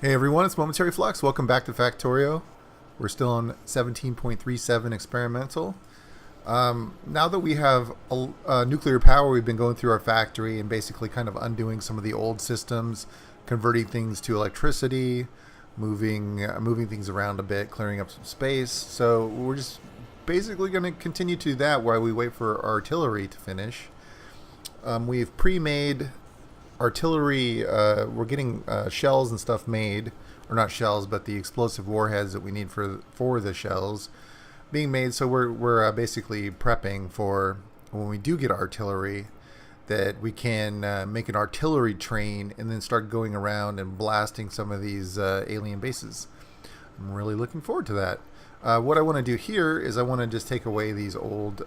Hey everyone, it's Momentary Flux. Welcome back to Factorio. We're still on 17.37 experimental. Now that we have nuclear power, we've been going through our factory and basically kind of undoing some of the old systems, converting things to electricity, moving things around a bit, clearing up some space. So we're just basically going to continue to do that while we wait for our artillery to finish. We've pre-made artillery. We're getting shells and stuff made, or not shells, but the explosive warheads that we need for the shells being made. So we're basically prepping for when we do get artillery, that we can make an artillery train and then start going around and blasting some of these alien bases. I'm really looking forward to that. What I want to do here is I want to just take away these old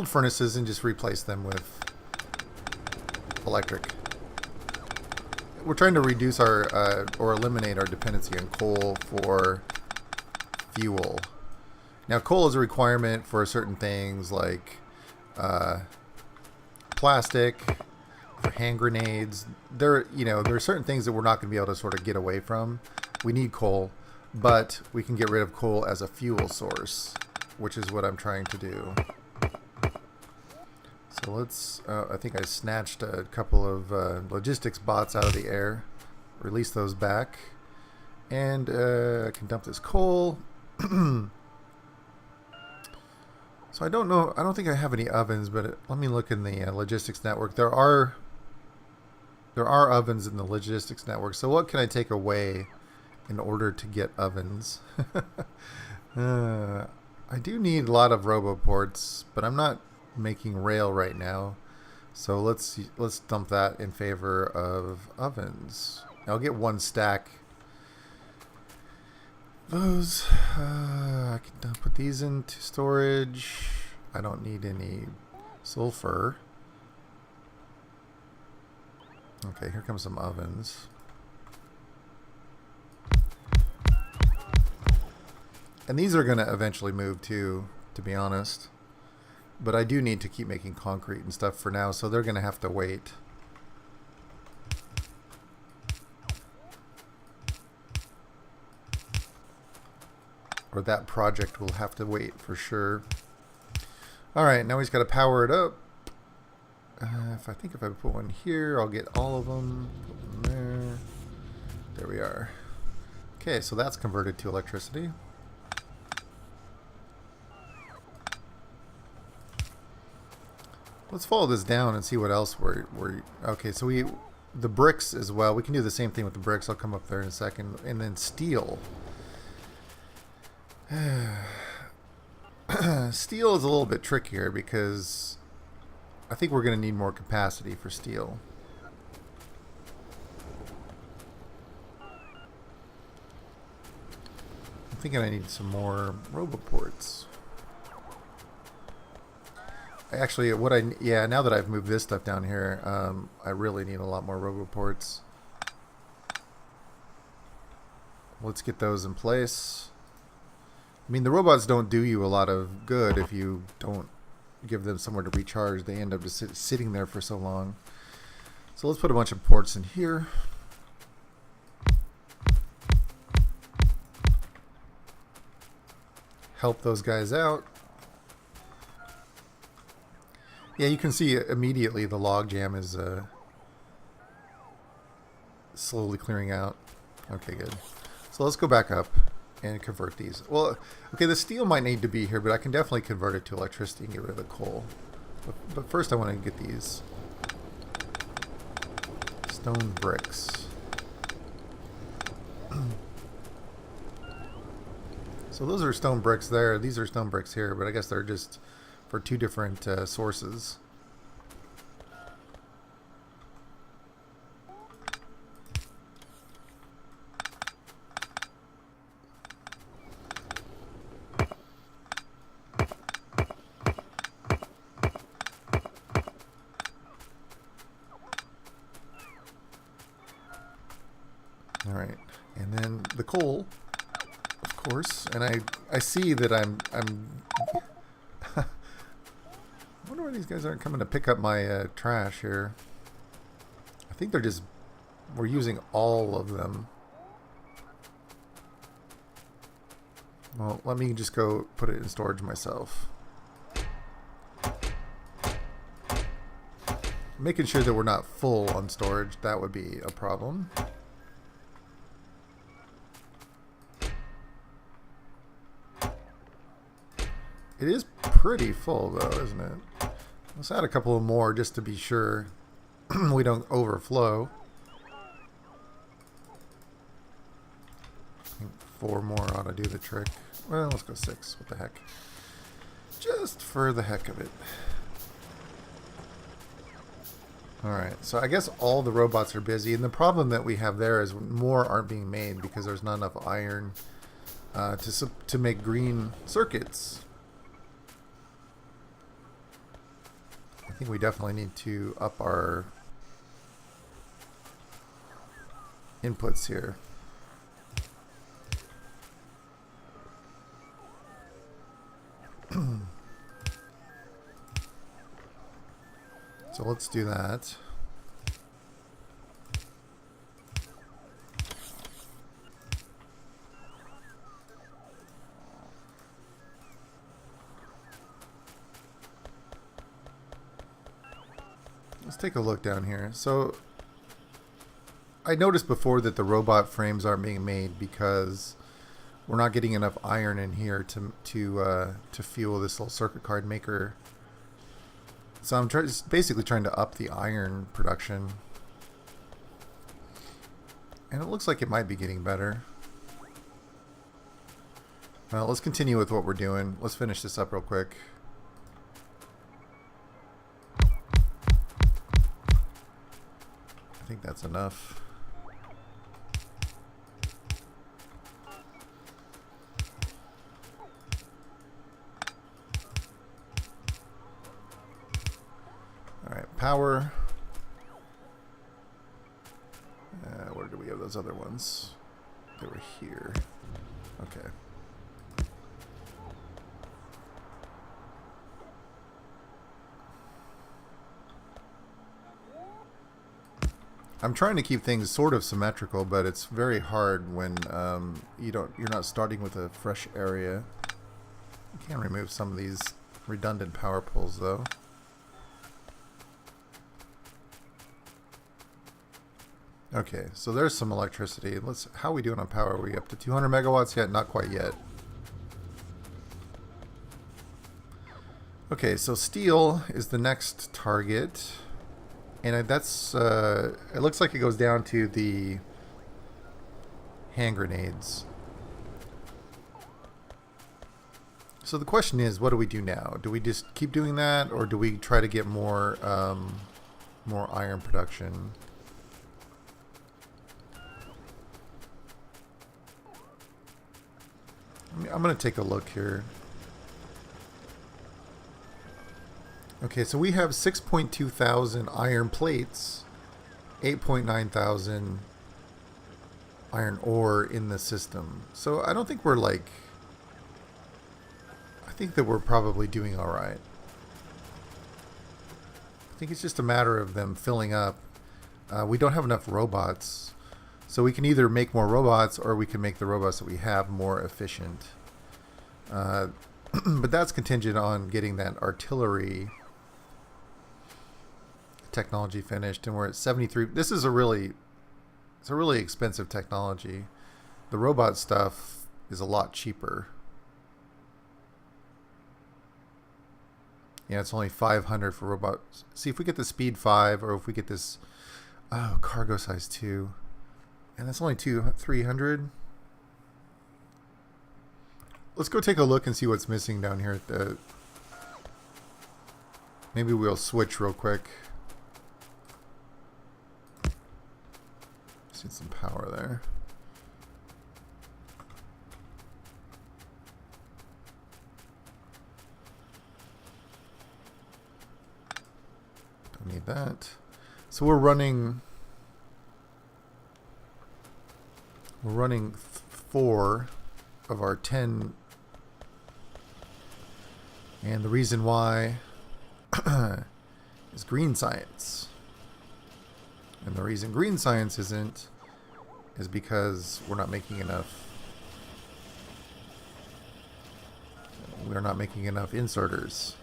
furnaces and just replace them with electric. We're trying to reduce our or eliminate our dependency on coal for fuel. Now, coal is a requirement for certain things like plastic, for hand grenades. There are certain things that we're not going to be able to sort of get away from. We need coal, but we can get rid of coal as a fuel source, which is what I'm trying to do. So let's, I think I snatched a couple of logistics bots out of the air, release those back, and I can dump this coal. So I don't think I have any ovens, but let me look in the logistics network. There are ovens in the logistics network. So what can I take away in order to get ovens? I do need a lot of roboports, but I'm not making rail right now, so let's dump that in favor of ovens. I'll get one stack. Those I can put these into storage. I don't need any sulfur. Okay, here comes some ovens. And these are going to eventually move too, to be honest. But I do need to keep making concrete and stuff for now, so they're going to have to wait. Or that project will have to wait for sure. Alright, now he's got to power it up. If I put one here, I'll get all of them. Put them there. There we are. Okay, so that's converted to electricity. Let's follow this down and see what else we're okay, so the bricks as well. We can do the same thing with the bricks. I'll come up there in a second. And then steel. Steel is a little bit trickier because I think we're going to need more capacity for steel. I'm thinking I need some more roboports. Actually, now that I've moved this stuff down here, I really need a lot more roboports. Let's get those in place. I mean, the robots don't do you a lot of good if you don't give them somewhere to recharge. They end up just sitting there for so long. So let's put a bunch of ports in here. Help those guys out. Yeah, you can see immediately the logjam is slowly clearing out. Okay, good. So let's go back up and convert these. Well, okay, the steel might need to be here, but I can definitely convert it to electricity and get rid of the coal. But first I want to get these stone bricks. So those are stone bricks there. These are stone bricks here, but I guess they're just for two different sources. All right, and then the coal, of course, and I see that I'm I wonder why these guys aren't coming to pick up my trash here. I think they're just We're using all of them. Well, let me just go put it in storage myself. Making sure that we're not full on storage, that would be a problem. It is pretty full though, isn't it? Let's add a couple of more just to be sure we don't overflow. I think 4 more ought to do the trick. Well, let's go 6. What the heck? Just for the heck of it. Alright, so I guess all the robots are busy, and the problem that we have there is more aren't being made because there's not enough iron to make green circuits. I think we definitely need to up our inputs here. So let's do that. Let's take a look down here. So I noticed before that the robot frames aren't being made because we're not getting enough iron in here to fuel this little circuit card maker. So I'm basically trying to up the iron production. And it looks like it might be getting better. Well, let's continue with what we're doing. Let's finish this up real quick. I think that's enough. Power. Where do we have those other ones? They were here. Okay. I'm trying to keep things sort of symmetrical, but it's very hard when you're not starting with a fresh area. You can remove some of these redundant power poles though. Okay, so there's some electricity. How are we doing on power? Are we up to 200 megawatts yet? Not quite yet. Okay, so steel is the next target. And that's, it looks like it goes down to the hand grenades. So the question is, what do we do now? Do we just keep doing that, or do we try to get more iron production? I'm going to take a look here. Okay, so we have 6.2 thousand iron plates, 8.9 thousand iron ore in the system. So I don't think we're I think that we're probably doing all right. I think it's just a matter of them filling up. We don't have enough robots. So we can either make more robots or we can make the robots that we have more efficient. But that's contingent on getting that artillery technology finished, and we're at 73. This is a really expensive technology. The robot stuff is a lot cheaper. Yeah, it's only 500 for robots. See if we get the speed 5, or if we get this cargo size 2. And that's only 300. Let's go take a look and see what's missing down here at the... Maybe we'll switch real quick. See some power there. Don't need that. So we're running 4 of our 10, and the reason why is green science. And the reason green science isn't is because we're not making enough. We're not making enough inserters.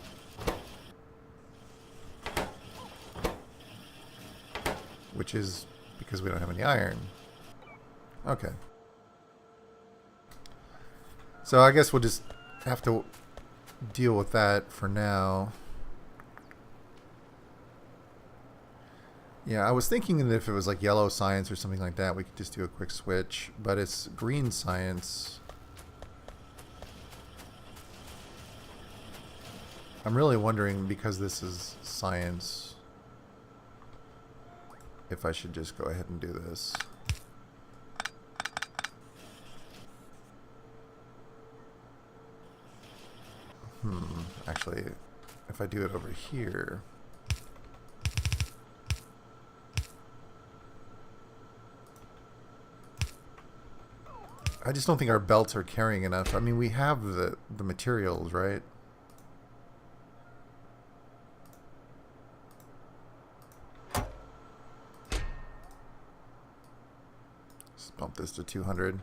Which is because we don't have any iron. Okay. So I guess we'll just have to deal with that for now. Yeah, I was thinking that if it was like yellow science or something like that, we could just do a quick switch. But it's green science. I'm really wondering, because this is science, if I should just go ahead and do this. Actually, if I do it over here... I just don't think our belts are carrying enough. I mean, we have the materials, right? Let's bump this to 200.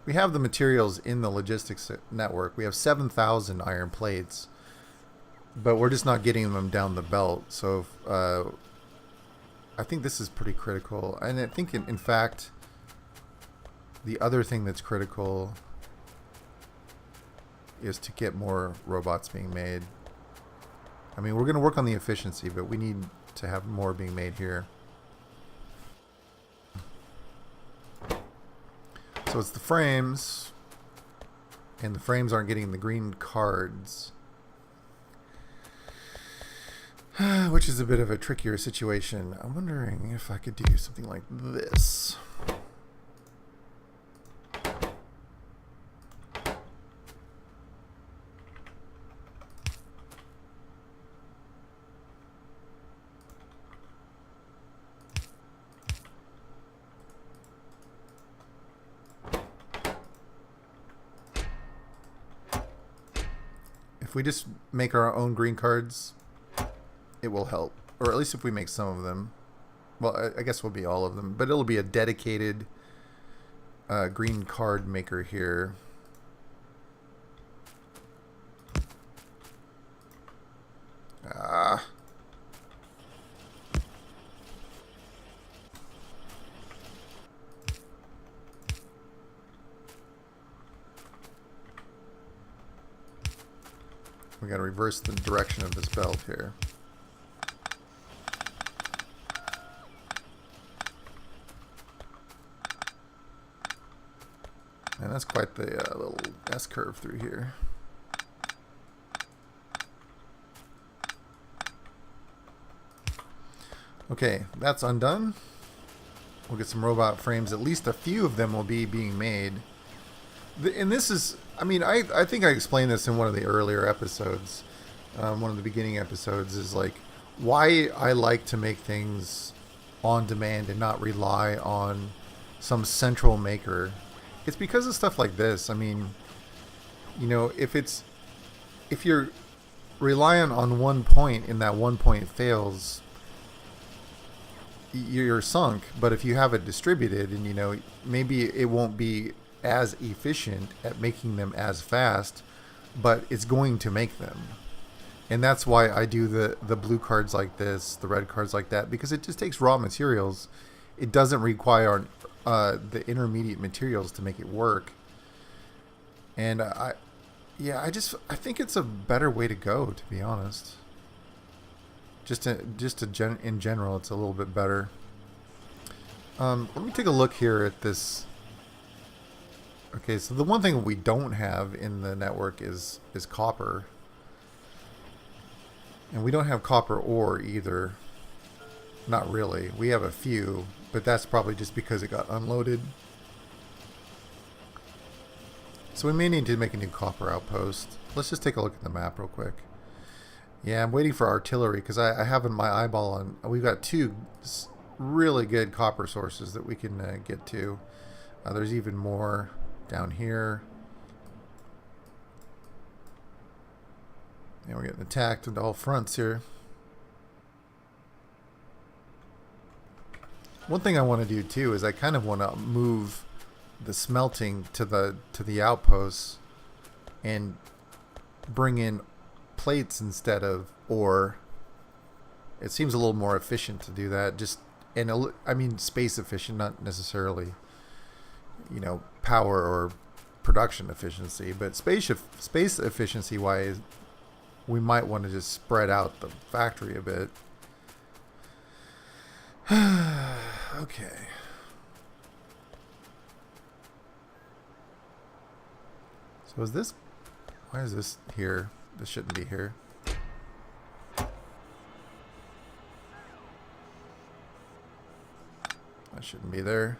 We have the materials in the logistics network. We have 7,000 iron plates, but we're just not getting them down the belt. So I think this is pretty critical. And I think, in fact... the other thing that's critical is to get more robots being made. I mean, we're going to work on the efficiency, but we need to have more being made here. So it's the frames, and the frames aren't getting the green cards, which is a bit of a trickier situation. I'm wondering if I could do something like this. If we just make our own green cards, it will help. Or at least if we make some of them. Well, I guess we'll be all of them. But it'll be a dedicated green card maker here. We got to reverse the direction of this belt here. And that's quite the little S-curve through here. Okay, that's undone. We'll get some robot frames. At least a few of them will be being made. And this is, I mean, I think I explained this in one of the earlier episodes. One of the beginning episodes is like why I like to make things on demand and not rely on some central maker. It's because of stuff like this. I mean, you know, if you're reliant on one point and that one point fails, you're sunk. But if you have it distributed, and you know, maybe it won't be as efficient at making them as fast, but it's going to make them. And that's why I do the blue cards like this, the red cards like that, because it just takes raw materials. It doesn't require the intermediate materials to make it work. And I think it's a better way to go, to be honest. In general, it's a little bit better. Let me take a look here at this. Okay, so the one thing we don't have in the network is copper. And we don't have copper ore either. Not really. We have a few, but that's probably just because it got unloaded. So we may need to make a new copper outpost. Let's just take a look at the map real quick. Yeah, I'm waiting for artillery because I have in my eyeball on. We've got two really good copper sources that we can get to. There's even more down here. And we're getting attacked into all fronts here. One thing I want to do too is I kind of want to move the smelting to the outposts and bring in plates instead of ore. It seems a little more efficient to do that. Just I mean space efficient, not necessarily power or production efficiency, but space efficiency wise, we might want to just spread out the factory a bit. Okay. So is this... Why is this here? This shouldn't be here. That shouldn't be there.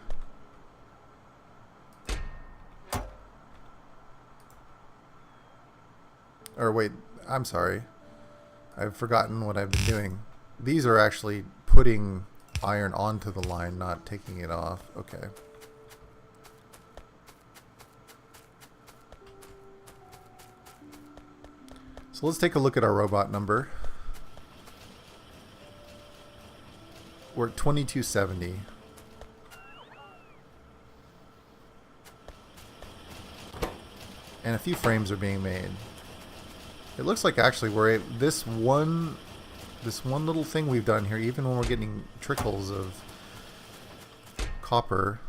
Or wait, I'm sorry. I've forgotten what I've been doing. These are actually putting iron onto the line, not taking it off. Okay. So let's take a look at our robot number. We're at 2270. And a few frames are being made. It looks like actually we're at this one little thing we've done here, even when we're getting trickles of copper,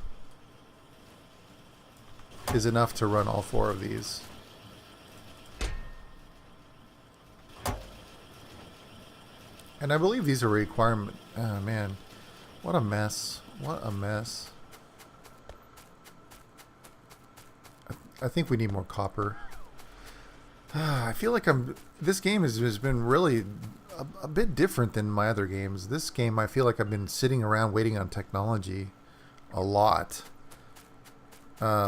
is enough to run all 4 of these. And I believe these are requirement. Oh man, what a mess! What a mess! I think we need more copper. I feel like this game has been really a bit different than my other games. This game, I feel like I've been sitting around waiting on technology a lot. I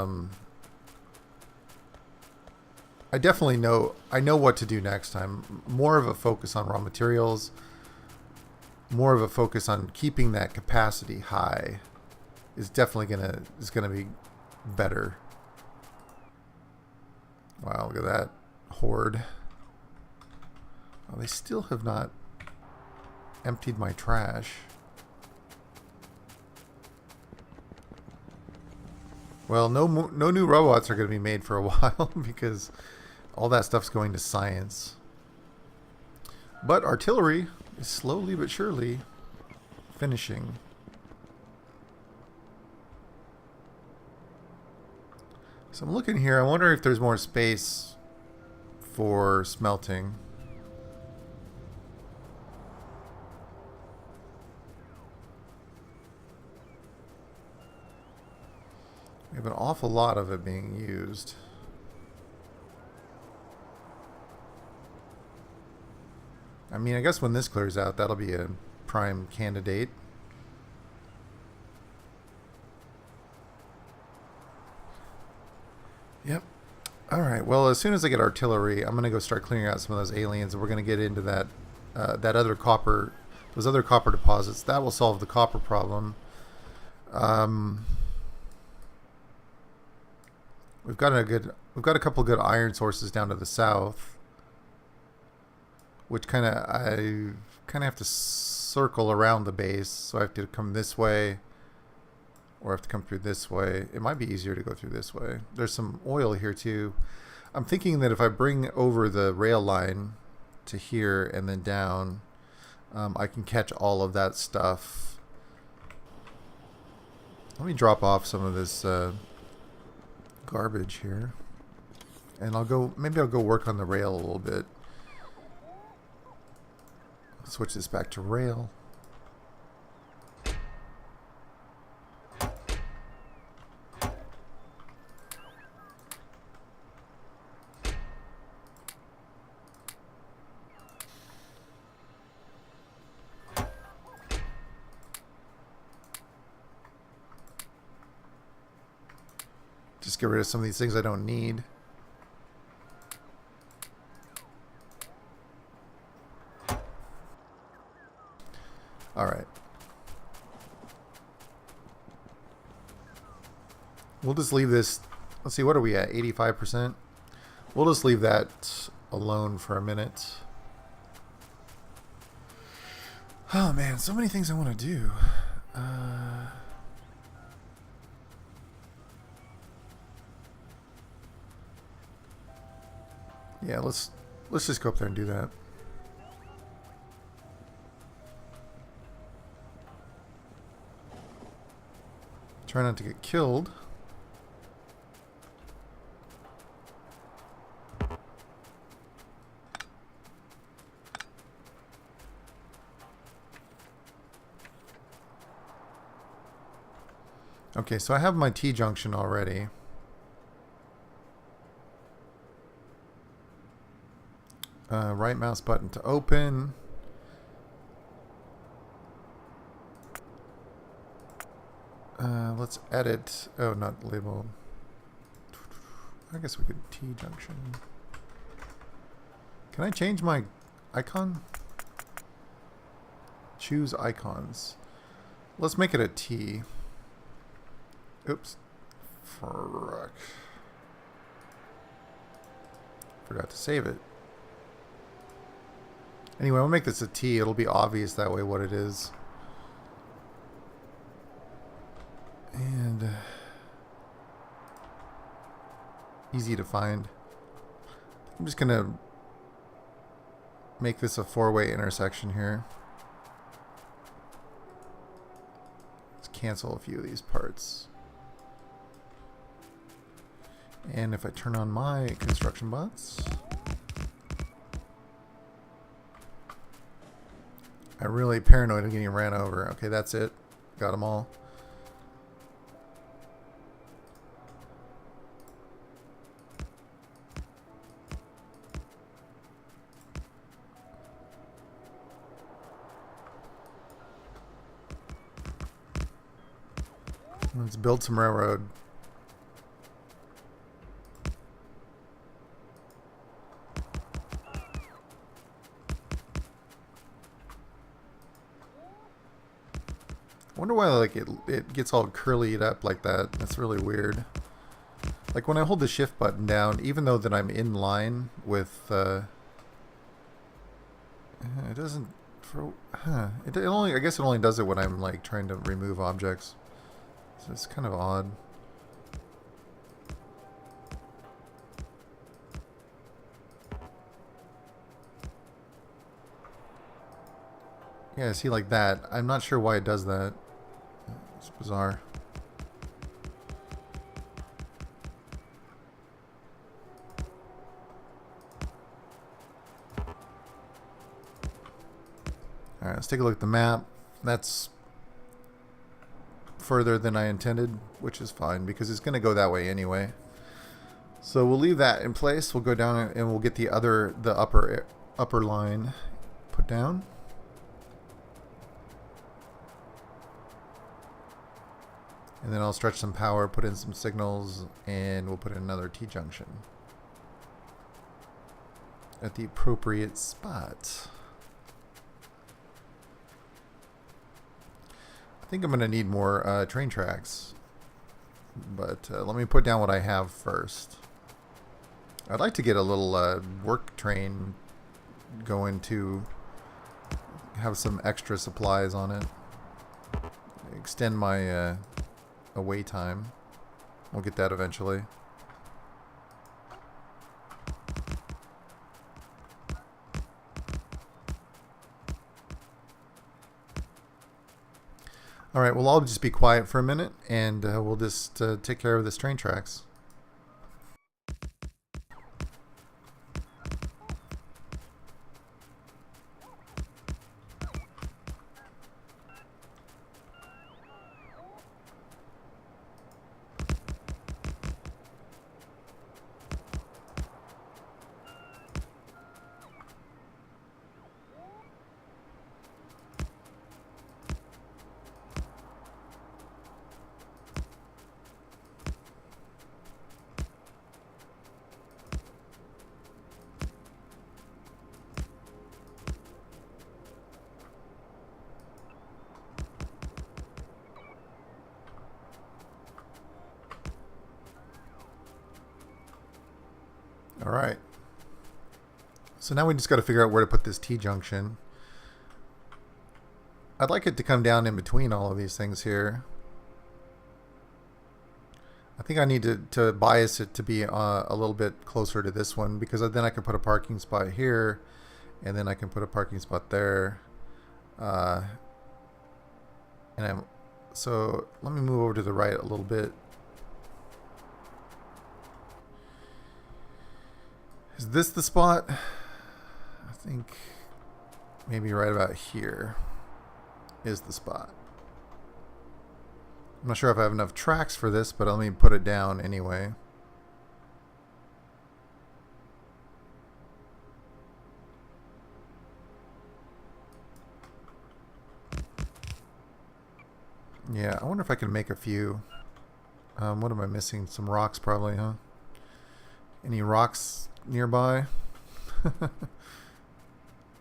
definitely know what to do next time. More of a focus on raw materials. More of a focus on keeping that capacity high is definitely gonna be better. Wow, look at that horde. Oh, they still have not emptied my trash. Well, no new robots are going to be made for a while because all that stuff's going to science. But artillery is slowly but surely finishing. So I'm looking here. I wonder if there's more space for smelting. We have an awful lot of it being used. I mean, I guess when this clears out, that'll be a prime candidate. Yep. Alright, well, as soon as I get artillery, I'm going to go start clearing out some of those aliens, and we're going to get into that other copper, those other copper deposits. That will solve the copper problem. We've got a couple good iron sources down to the south, which I have to circle around the base, so I have to come this way. Or I have to come through this way. It might be easier to go through this way. There's some oil here too. I'm thinking that if I bring over the rail line to here and then down, I can catch all of that stuff. Let me drop off some of this garbage here. And maybe I'll go work on the rail a little bit. Switch this back to rail. Just get rid of some of these things I don't need. Alright. We'll just leave this. Let's see, what are we at? 85%? We'll just leave that alone for a minute. Oh man, so many things I want to do. Yeah, let's just go up there and do that. Try not to get killed. Okay, so I have my T-junction already. Right mouse button to open. Let's edit. Oh, not label. I guess we could T-junction. Can I change my icon? Choose icons. Let's make it a T. Oops. Forgot to save it. Anyway, we'll make this a T. It'll be obvious that way what it is. And easy to find. I'm just going to make this a four-way intersection here. Let's cancel a few of these parts. And if I turn on my construction bots, I'm really paranoid of getting ran over. Okay, that's it. Got them all. Let's build some railroad. I wonder why like it gets all curlied up like that. That's really weird. Like when I hold the shift button down, even though that I'm in line with it doesn't it only, I guess it only does it when I'm like trying to remove objects. So it's kind of odd. Yeah, see, like that. I'm not sure why it does that. It's bizarre. Alright, let's take a look at the map. That's further than I intended, which is fine because it's going to go that way anyway. So we'll leave that in place. We'll go down and we'll get the upper line put down. And then I'll stretch some power, put in some signals, and we'll put in another T-junction at the appropriate spot. I think I'm going to need more train tracks, but let me put down what I have first. I'd like to get a little work train going to have some extra supplies on it. Extend my away time. We'll get that eventually. Alright, well, I'll just be quiet for a minute and we'll just take care of this train tracks. Alright. So now we just got to figure out where to put this T-junction. I'd like it to come down in between all of these things here. I think I need to bias it to be a little bit closer to this one, because then I can put a parking spot here, and then I can put a parking spot there. So let me move over to the right a little bit. Is this the spot? I think maybe right about here is the spot. I'm not sure if I have enough tracks for this, but let me put it down anyway. Yeah, I wonder if I can make a few. What am I missing? Some rocks probably, huh? Any rocks nearby?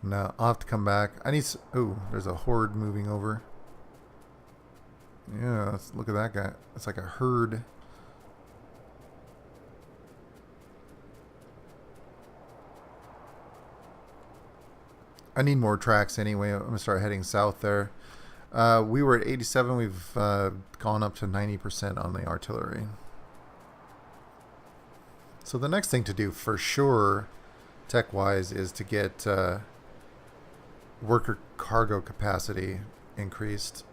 No, I'll have to come back. I need... Ooh, there's a horde moving over. Yeah, look at that guy. It's like a herd. I need more tracks anyway. I'm going to start heading south there. We were at 87. We've gone up to 90% on the artillery. So the next thing to do for sure, tech-wise, is to get worker cargo capacity increased.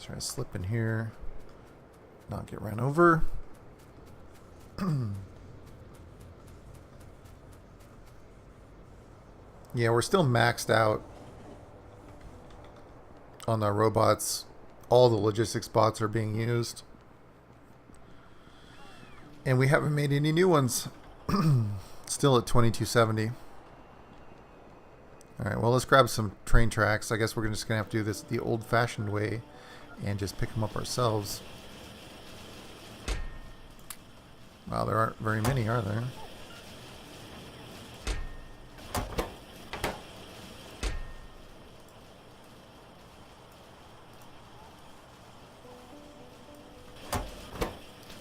Try to slip in here, not get ran over. Yeah, we're still maxed out on the robots. All the logistics bots are being used, and we haven't made any new ones. Still at 2270. Alright, well, let's grab some train tracks. I guess we're just going to have to do this the old-fashioned way and just pick them up ourselves. Wow, there aren't very many, are there?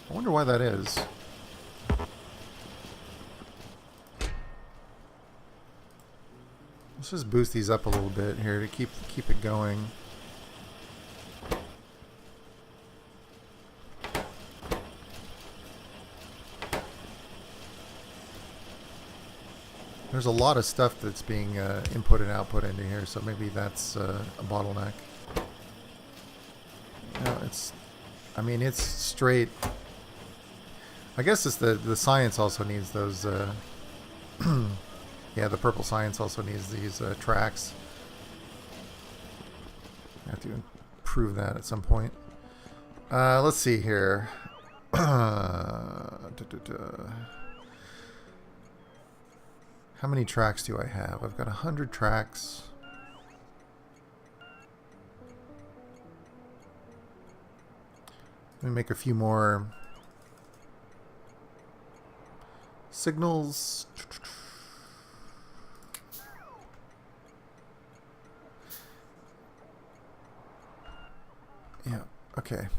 I wonder why that is. Let's just boost these up a little bit here to keep it going. There's a lot of stuff that's being input and output into here, so maybe that's a bottleneck. No, I mean, it's straight. I guess it's the science also needs those. Yeah, the purple science also needs these tracks. I have to improve that at some point. Let's see here. How many tracks do I have? I've got 100 tracks. Let me make a few more signals. Yeah, okay.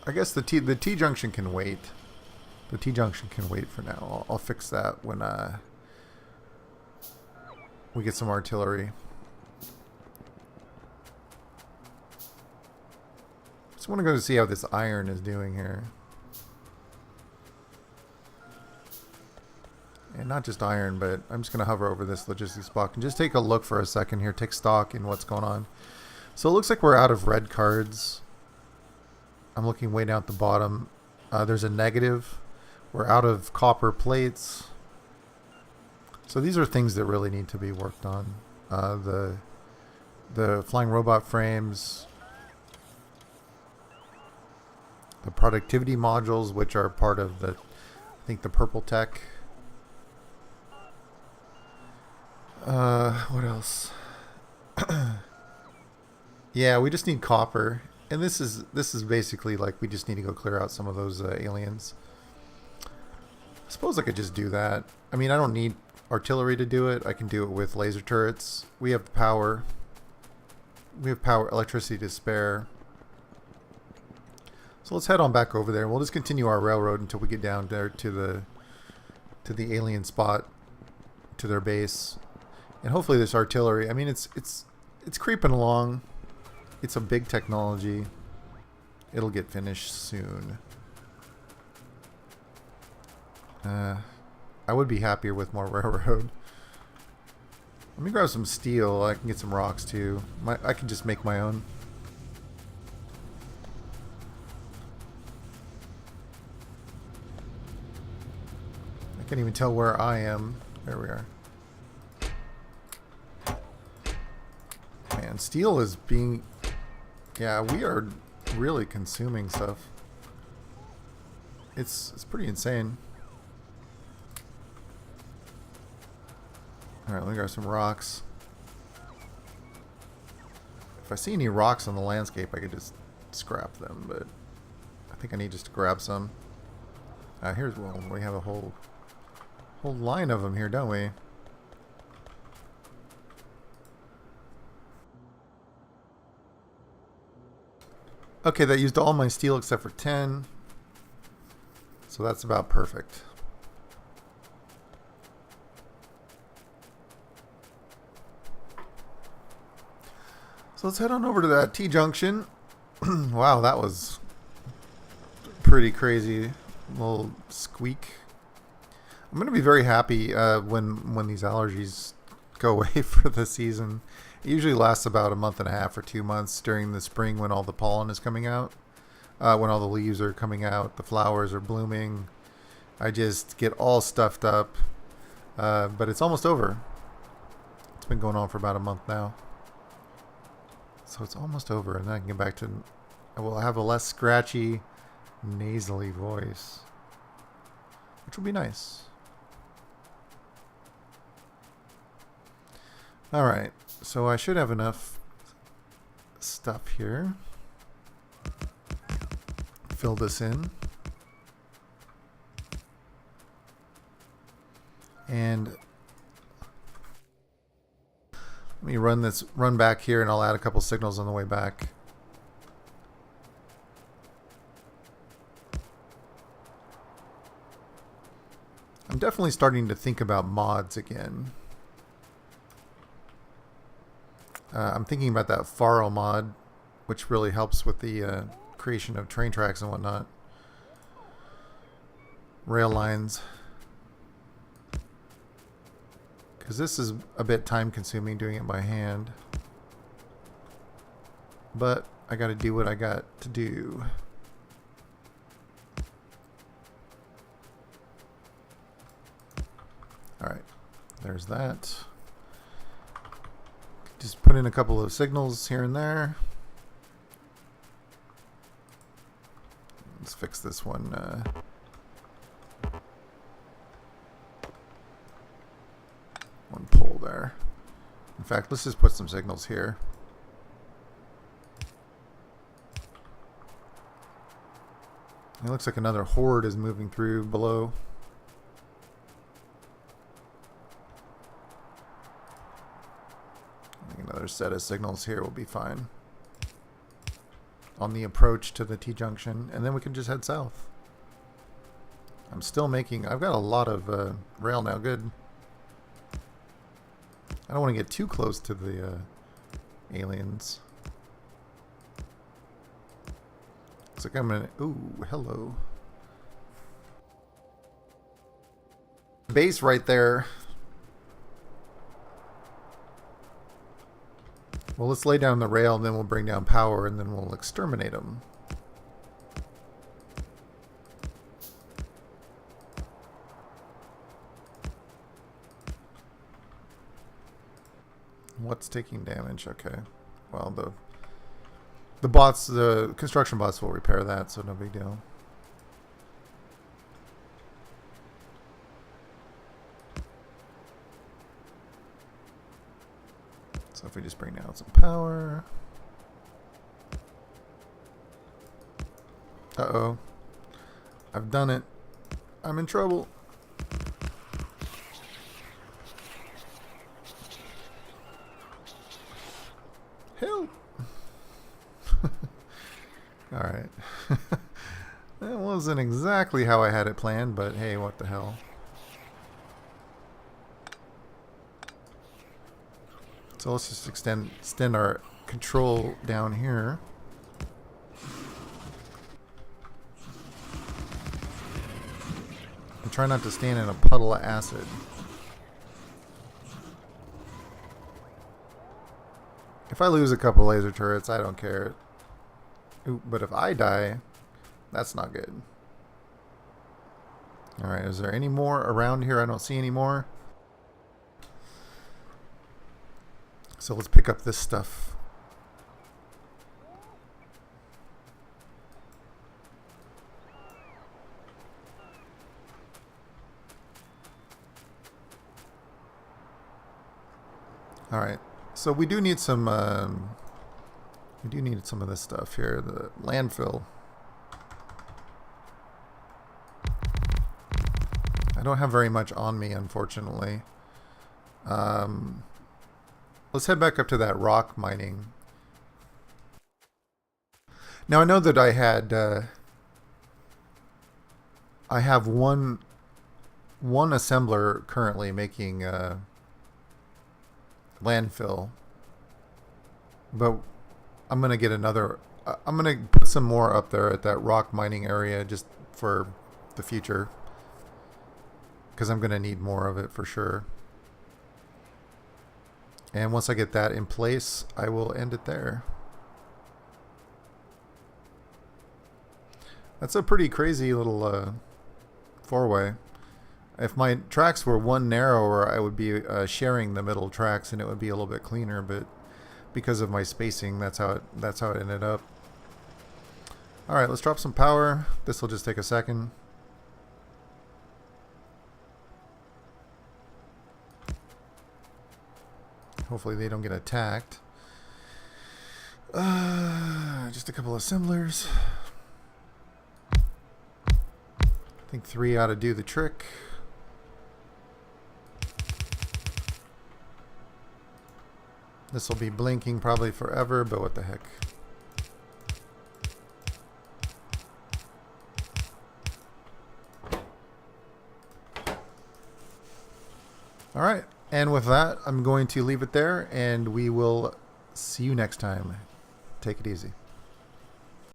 I guess the T junction can wait. The T-junction can wait for now. I'll fix that when we get some artillery. Just want to go to see how this iron is doing here. And not just iron, but I'm just going to hover over this logistics block and just take a look for a second here. Take stock in what's going on. So it looks like we're out of red cards. I'm looking way down at the bottom. There's a negative. We're out of copper plates. So these are things that really need to be worked on. The flying robot frames, the productivity modules, which are part of I think the purple tech. What else? Yeah, we just need copper, and this is basically like we just need to go clear out some of those aliens. I suppose I could just do that. I mean, I don't need artillery to do it. I can do it with laser turrets. We have power. We have power, electricity to spare. So let's head on back over there. We'll just continue our railroad until we get down there to the alien spot, to their base, and hopefully this artillery. I mean, it's creeping along. It's a big technology. it'll get finished soon. I would be happier with more railroad. Let me grab some steel. I can get some rocks too. I can just make my own. I can't even tell where I am. There we are. Man, steel is being... Yeah, we are really consuming stuff. It's pretty insane. Alright, let me grab some rocks. If I see any rocks on the landscape, I could just scrap them, but I think I need just to grab some. Here's one. We have a whole line of them here, don't we? Okay, that used all my steel except for 10. So that's about perfect. So let's head on over to that T-junction. Wow, that was pretty crazy. Little squeak. I'm going to be very happy when these allergies go away for the season. It usually lasts about a month and a half or 2 months during the spring when all the pollen is coming out. When all the leaves are coming out, the flowers are blooming. I just get all stuffed up. But it's almost over. It's been going on for about a month now. So it's almost over, and then I can get back to... I will have a less scratchy, nasally voice. Which will be nice. Alright, so I should have enough stuff here. Fill this in. And let me run back here, and I'll add a couple signals on the way back. I'm definitely starting to think about mods again. I'm thinking about that Faro mod, which really helps with the creation of train tracks and whatnot. Rail lines. Because this is a bit time consuming doing it by hand. But I gotta do what I got to do. Alright, there's that. Just put in a couple of signals here and there. Let's fix this one. One pole there. In fact, let's just put some signals here. It looks like another horde is moving through below. I think another set of signals here will be fine. On the approach to the T-junction, and then we can just head south. I'm still making... I've got a lot of rail now. Good. I don't want to get too close to the aliens. Looks like I'm gonna... Ooh, hello. Base right there. Well, let's lay down the rail, and then we'll bring down power, and then we'll exterminate them. What's taking damage? Okay. Well, the bots, the construction bots will repair that, so no big deal. So if we just bring down some power. Uh-oh. I've done it. I'm in trouble. Help! Alright. That wasn't exactly how I had it planned, but hey, what the hell. So let's just extend our control down here. And try not to stand in a puddle of acid. If I lose a couple laser turrets, I don't care. Ooh, but if I die, that's not good. Alright, is there any more around here? I don't see any more. So let's pick up this stuff. Alright, so we do need some of this stuff here, the landfill. I don't have very much on me, unfortunately. Let's head back up to that rock mining. Now I know that I have one assembler currently making landfill, but I'm gonna get another. I'm gonna put some more up there at that rock mining area just for the future, because I'm gonna need more of it for sure. And once I get that in place, I will end it there. That's a pretty crazy little four-way. If my tracks were one narrower, I would be sharing the middle tracks, and it would be a little bit cleaner. But because of my spacing, that's how it ended up. All right, let's drop some power. This will just take a second. Hopefully they don't get attacked. Just a couple assemblers. I think 3 ought to do the trick. This will be blinking probably forever, but what the heck. All right. And with that, I'm going to leave it there, and we will see you next time. Take it easy.